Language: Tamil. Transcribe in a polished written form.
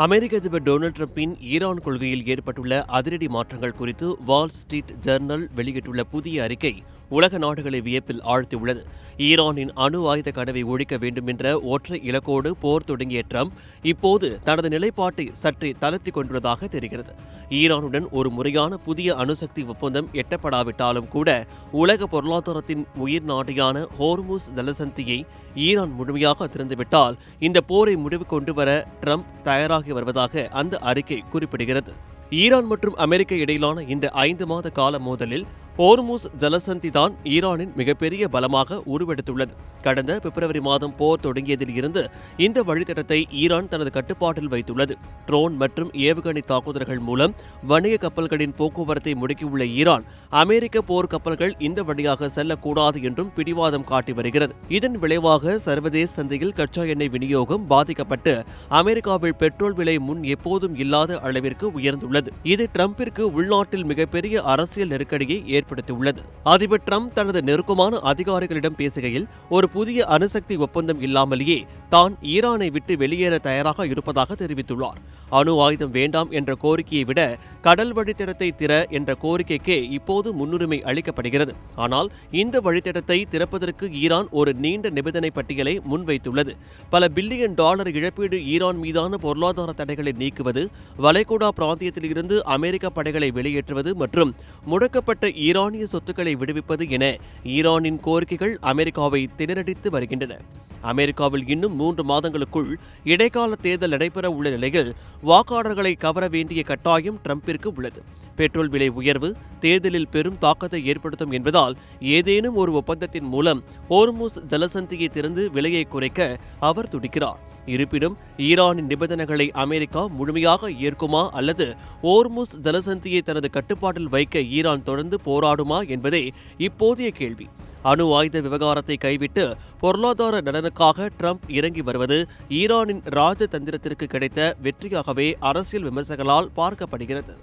அமெரிக்க அதிபர் டொனால்டு டிரம்பின் ஈரான் கொள்கையில் ஏற்பட்டுள்ள அதிரடி மாற்றங்கள் குறித்து வால் ஸ்ட்ரீட் ஜர்னல் வெளியிட்டுள்ள புதிய அறிக்கை உலக நாடுகளை வியப்பில் ஆழ்த்தியுள்ளது. ஈரானின் அணு ஆயுத கனவை ஒழிக்க வேண்டும் என்ற ஒற்றை இலக்கோடு போர் தொடங்கிய ட்ரம்ப் இப்போது தனது நிலைப்பாட்டை சற்றே தளர்த்திக் கொண்டுள்ளதாக தெரிகிறது. ஈரானுடன் ஒரு முறையான புதிய அணுசக்தி ஒப்பந்தம் எட்டப்படாவிட்டாலும் கூட உலக பொருளாதாரத்தின் உயிர் நாடியான ஹோர்முஸ் ஜலசந்தியை ஈரான் முழுமையாக திறந்துவிட்டால் இந்த போரை முடிவு கொண்டு வர ட்ரம்ப் தயாராகி வருவதாக அந்த அறிக்கை குறிப்பிடுகிறது. ஈரான் மற்றும் அமெரிக்க இடையிலான இந்த 5 மாத கால மோதலில் ஹோர்முஸ் ஜலசந்தி தான் ஈரானின் மிகப்பெரிய பலமாக உருவெடுத்துள்ளது. கடந்த பிப்ரவரி மாதம் போர் தொடங்கியதில் இருந்து இந்த வழித்தடத்தை ஈரான் தனது கட்டுப்பாட்டில் வைத்துள்ளது. ட்ரோன் மற்றும் ஏவுகணை தாக்குதல்கள் மூலம் வணிக கப்பல்களின் போக்குவரத்தை முடக்கியுள்ள ஈரான் அமெரிக்க போர் கப்பல்கள் இந்த வழியாக செல்லக்கூடாது என்றும் பிடிவாதம் காட்டி வருகிறது. இதன் விளைவாக சர்வதேச சந்தையில் கச்சா எண்ணெய் விநியோகம் பாதிக்கப்பட்டு அமெரிக்காவில் பெட்ரோல் விலை முன் எப்போதும் இல்லாத அளவிற்கு உயர்ந்துள்ளது. இது டிரம்பிற்கு உள்நாட்டில் மிகப்பெரிய அரசியல் நெருக்கடியை ஏற்படுத்தியுள்ளது. அதிபர் டிரம்ப் தனது நெருக்கமான அதிகாரிகளிடம் பேசுகையில் ஒரு புதிய அணுசக்தி ஒப்பந்தம் இல்லாமலேயே தான் ஈரானை விட்டு வெளியேற தயாராக இருப்பதாக தெரிவித்துள்ளார். அணு ஆயுதம் வேண்டாம் என்ற கோரிக்கையை விட கடல் வழித்தடத்தை திற என்ற கோரிக்கைக்கே இப்போது முன்னுரிமை அளிக்கப்படுகிறது. ஆனால் இந்த வழித்தடத்தை திறப்பதற்கு ஈரான் ஒரு நீண்ட நிபந்தனை பட்டியலை முன்வைத்துள்ளது. பல பில்லியன் டாலர் இழப்பீடு, ஈரான் மீதான பொருளாதார தடைகளை நீக்குவது, வளைகுடா பிராந்தியத்தில் இருந்து அமெரிக்க படைகளை வெளியேற்றுவது மற்றும் முடக்கப்பட்ட ஈரானிய சொத்துக்களை விடுவிப்பது என ஈரானின் கோரிக்கைகள் அமெரிக்காவை திணறடித்து வருகின்றன. அமெரிக்காவில் இன்னும் 3 மாதங்களுக்குள் இடைக்கால தேர்தல் நடைபெற உள்ள நிலையில் வாக்காளர்களை கவர வேண்டிய கட்டாயம் டிரம்பிற்கு உள்ளது. பெட்ரோல் விலை உயர்வு தேர்தலில் பெரும் தாக்கத்தை ஏற்படுத்தும் என்பதால் ஏதேனும் ஒரு ஒப்பந்தத்தின் மூலம் ஹோர்முஸ் ஜலசந்தியை திறந்து விலையை குறைக்க அவர் துடிக்கிறார். இருப்பினும் ஈரானின் நிபந்தனைகளை அமெரிக்கா முழுமையாக ஏற்குமா அல்லது ஹோர்முஸ் ஜலசந்தியை தனது கட்டுப்பாட்டில் வைக்க ஈரான் தொடர்ந்து போராடுமா என்பதே இப்போதைய கேள்வி. அணு ஆயுத விவகாரத்தை கைவிட்டு பொருளாதார நலனுக்காக ட்ரம்ப் இறங்கி வருவது ஈரானின் ராஜதந்திரத்திற்கு கிடைத்த வெற்றியாகவே அரசியல் விமர்சகர்களால் பார்க்கப்படுகிறது.